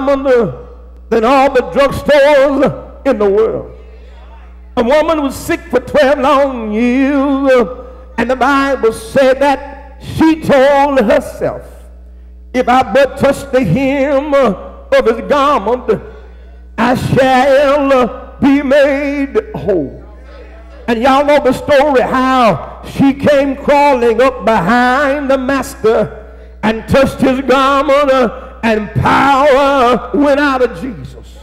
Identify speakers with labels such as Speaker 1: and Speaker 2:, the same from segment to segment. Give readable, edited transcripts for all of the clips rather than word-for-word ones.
Speaker 1: garment than all the drugstores in the world. A woman was sick for 12 long years, and the Bible said that she told herself, if I but touch the hem of his garment, I shall be made whole. And y'all know the story how she came crawling up behind the master and touched his garment, and power went out of Jesus.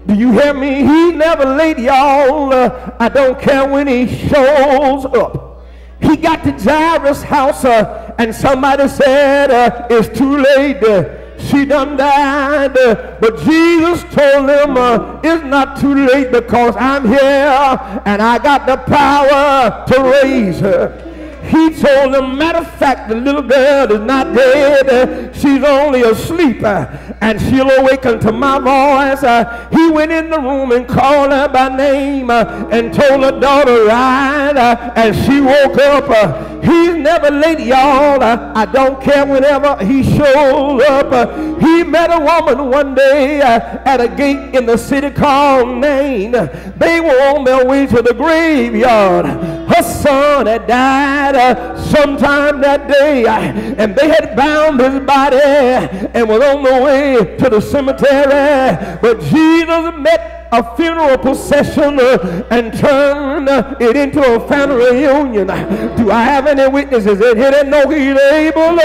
Speaker 1: Do you hear me? He never late, y'all. I don't care when he shows up. He got to Jairus' house, and somebody said, it's too late. She done died. But Jesus told him, it's not too late, because I'm here and I got the power to raise her. He told him, matter of fact, the little girl is not dead. She's only asleep, and she'll awaken to my voice. He went in the room and called her by name and told her daughter, rise, and she woke up. He's never late, y'all. I don't care whenever he shows up. He met a woman one day at a gate in the city called Nain. They were on their way to the graveyard. Her son had died sometime that day, and they had bound his body and was on the way to the cemetery. But Jesus met a funeral procession and turned it into a family reunion. Do I have any witnesses in here that know he's able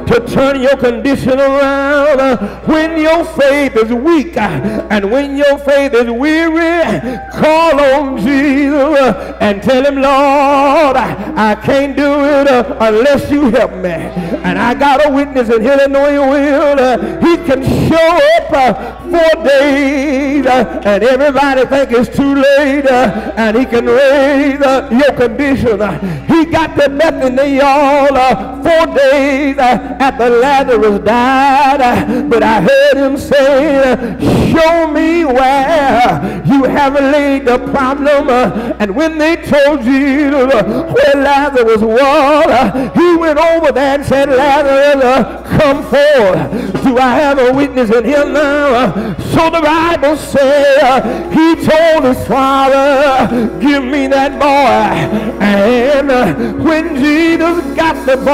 Speaker 1: to turn your condition around? When your faith is weak and when your faith is weary, call on Jesus and tell him, Lord, I can't do it unless you help me. And I got a witness in here that know he will. He can show up 4 days and everybody think it's too late, and he can raise your condition. He got to Bethany, y'all, 4 days after Lazarus died, but I heard him say, show me where you have laid the problem. And when they told Jesus where Lazarus was, he went over there and said, Lazarus, come forth. Do I have a witness in here now? So the Bible says he told his father, give me that boy. And when Jesus got the boy,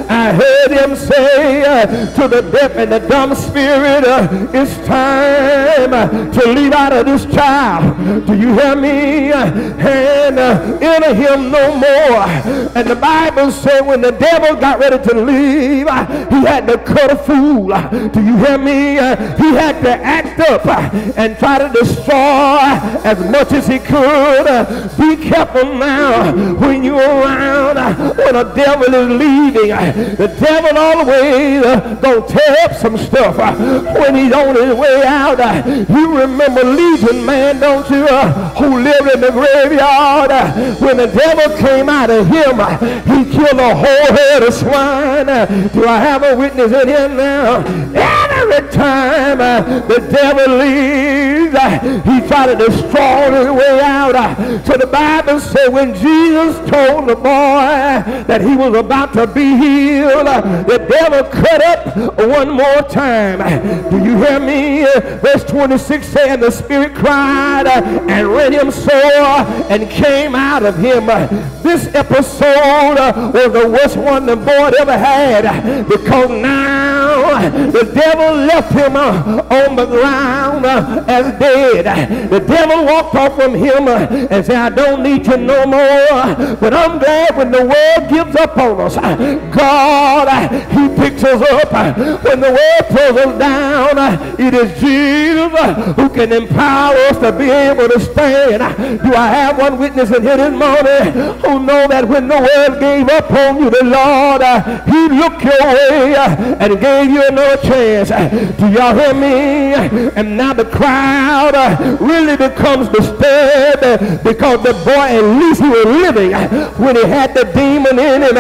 Speaker 1: I heard him say to the deaf and the dumb spirit, it's time to leave out of this child. Do you hear me? And enter him no more. And the Bible said when the devil got ready to leave, he had to cut a fool. Do you hear me? He had to act up and try to destroy as much as he could. Be careful now when you're around when a devil is leaving. The devil always gonna tear up some stuff when he's on his way out. You remember Legion, man, don't you, who lived in the graveyard? When the devil came out of him, he killed a whole herd of swine. Do I have a witness in here now? Every time the devil leaves, he tried to destroy his way out. So the Bible said when Jesus told the boy that he was about to be healed, the devil cut up one more time. Do you hear me? Verse 26 said, and the spirit cried and rent him sore and came out of him. This episode was the worst one the boy ever had, because now the devil left him on the ground as dead. The devil walked off from him and said, I don't need you no more. But I'm glad when the world gives up on us, God, he picks us up. When the world throws us down, it is Jesus who can empower us to be able to stand. Do I have one witness in here this morning who know that when the world gave up on you, the Lord, he looked your way and gave you another chance? Do y'all hear me? And now the crowd really becomes disturbed, because the boy, at least he was living when he had the demon in him,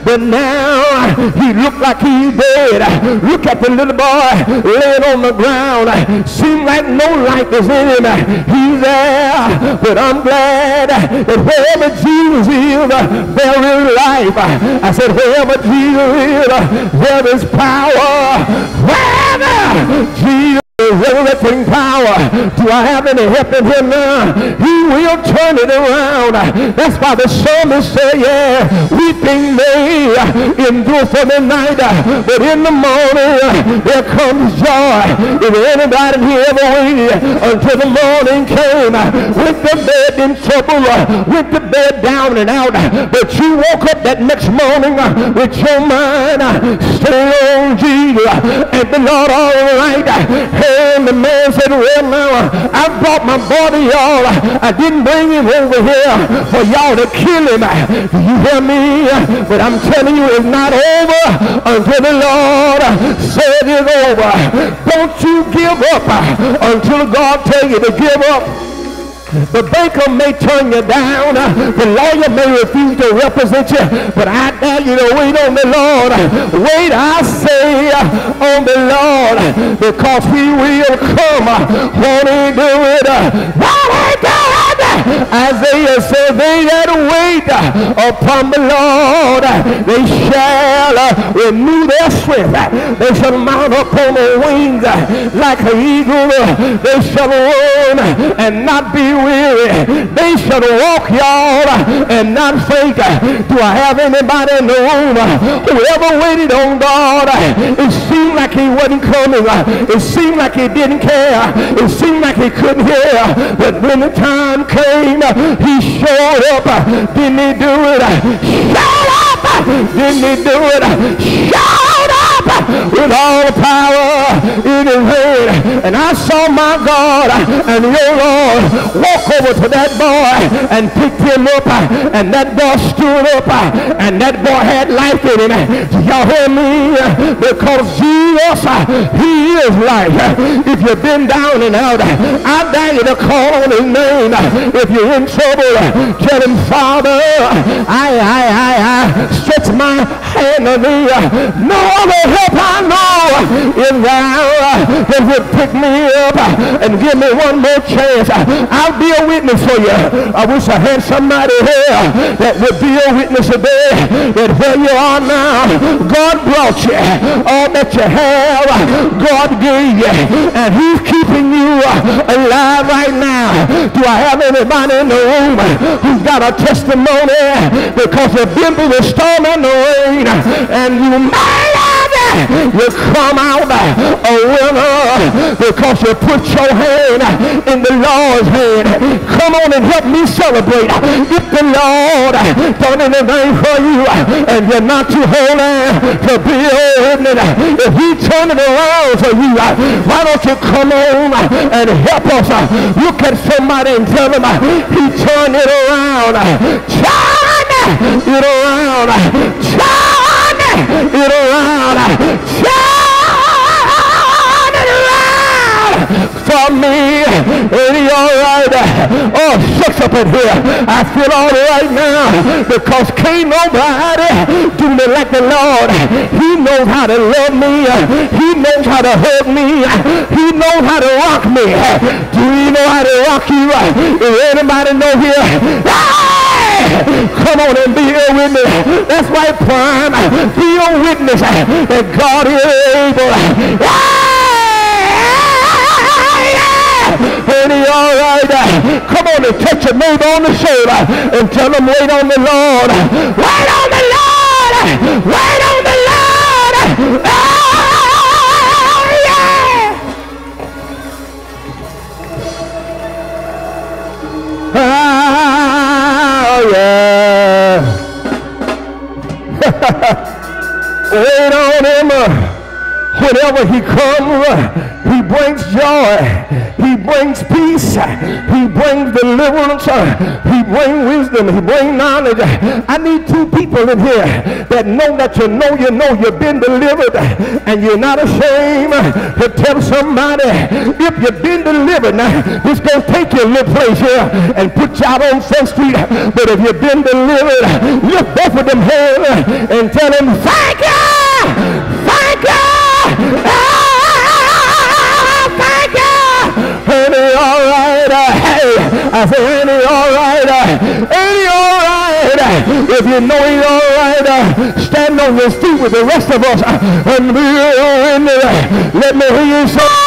Speaker 1: but now he looked like he's dead. Look at the little boy laying on the ground. Seems like no life is in him. He's there, but I'm glad that wherever Jesus is, there is life. I said wherever Jesus is, there is power. Wherever Jesus resurrecting power. Do I have any help in him now? He will turn it around. That's why the psalmist said, yeah, weeping may endure for the night, but in the morning there comes joy. If anybody here ever waited until the morning came, went to bed in trouble, went to bed down and out, but you woke up that next morning with your mind stayed on Jesus and the Lord, all right. And the man said, well, now I brought my body, y'all. I didn't bring him over here for y'all to kill him. Do you hear me? But I'm telling you, it's not over until the Lord said it's over. Don't you give up until God tells you to give up. The banker may turn you down. The lawyer may refuse to represent you. But I dare you to wait on the Lord. Wait, I say, on the Lord. Because he will come. Won't he do it? Won't he do it? Isaiah said, they that wait upon the Lord, they shall renew their strength. They shall mount up on the wings like an eagle. They shall run and not be weary. They shall walk, y'all, and not faint. Do I have anybody in the room who ever waited on God? It seemed like he wasn't coming. It seemed like he didn't care. It seemed like he couldn't hear. But when the time came, he showed up. Didn't he do it? Showed up. Didn't he do it? Showed up with all the power in his hand. And I saw my God and your Lord walk over to that boy and picked him up, and that boy stood up, and that boy had life in him. Y'all hear me? Because Jesus, he is life. If you've been down and out, I dare you to call on his name. If you're in trouble, tell him, Father, I stretch my hand on thee. No other help I know is thou that would pick me up and give me one more chance. I'll be a witness for you. I wish I had somebody here that would be a witness today that where you are now, God brought you. All that you have, God gave you. And he's keeping you alive right now. Do I have anybody in the room who's got a testimony? Because you've been through the storm and the rain, and you might you come out a winner because you put your hand in the Lord's hand. Come on and help me celebrate. If the Lord done anything for you and you're not too holy to be a witness, if he turned it around for you, why don't you come on and help us? Look at somebody and tell them he turned it around. Turn it around. Turn it around. Turn it around for me. Ain't he all right? Oh, shucks up in here. I feel all right now because can't nobody do me like the Lord. He knows how to love me. He knows how to hug me. He knows how to rock me. Do you know how to rock you? Is anybody know here? Come on and be a witness. That's why Prime, be a witness that God is able. And he all right. Come on and touch your neighbor on the shoulder and tell them wait on the Lord. Wait on the Lord. Wait on the Lord. Oh, yeah. Oh, yeah. Wait on him. Whenever he comes, he brings joy. He brings peace. He brings deliverance. He brings wisdom. He brings knowledge. I need two people in here that know that you know you've been delivered and you're not ashamed to tell somebody if you've been delivered. Now, it's going to take you a little place here and put you out on Front Street. But if you've been delivered, lift both of them hands and tell them, thank you! Thank you! Thank you! Ain't he all right? Hey, I say, ain't he all right? Ain't he all right? If you know he's all right, stand on your feet with the rest of us and be a witness. Let me hear you say.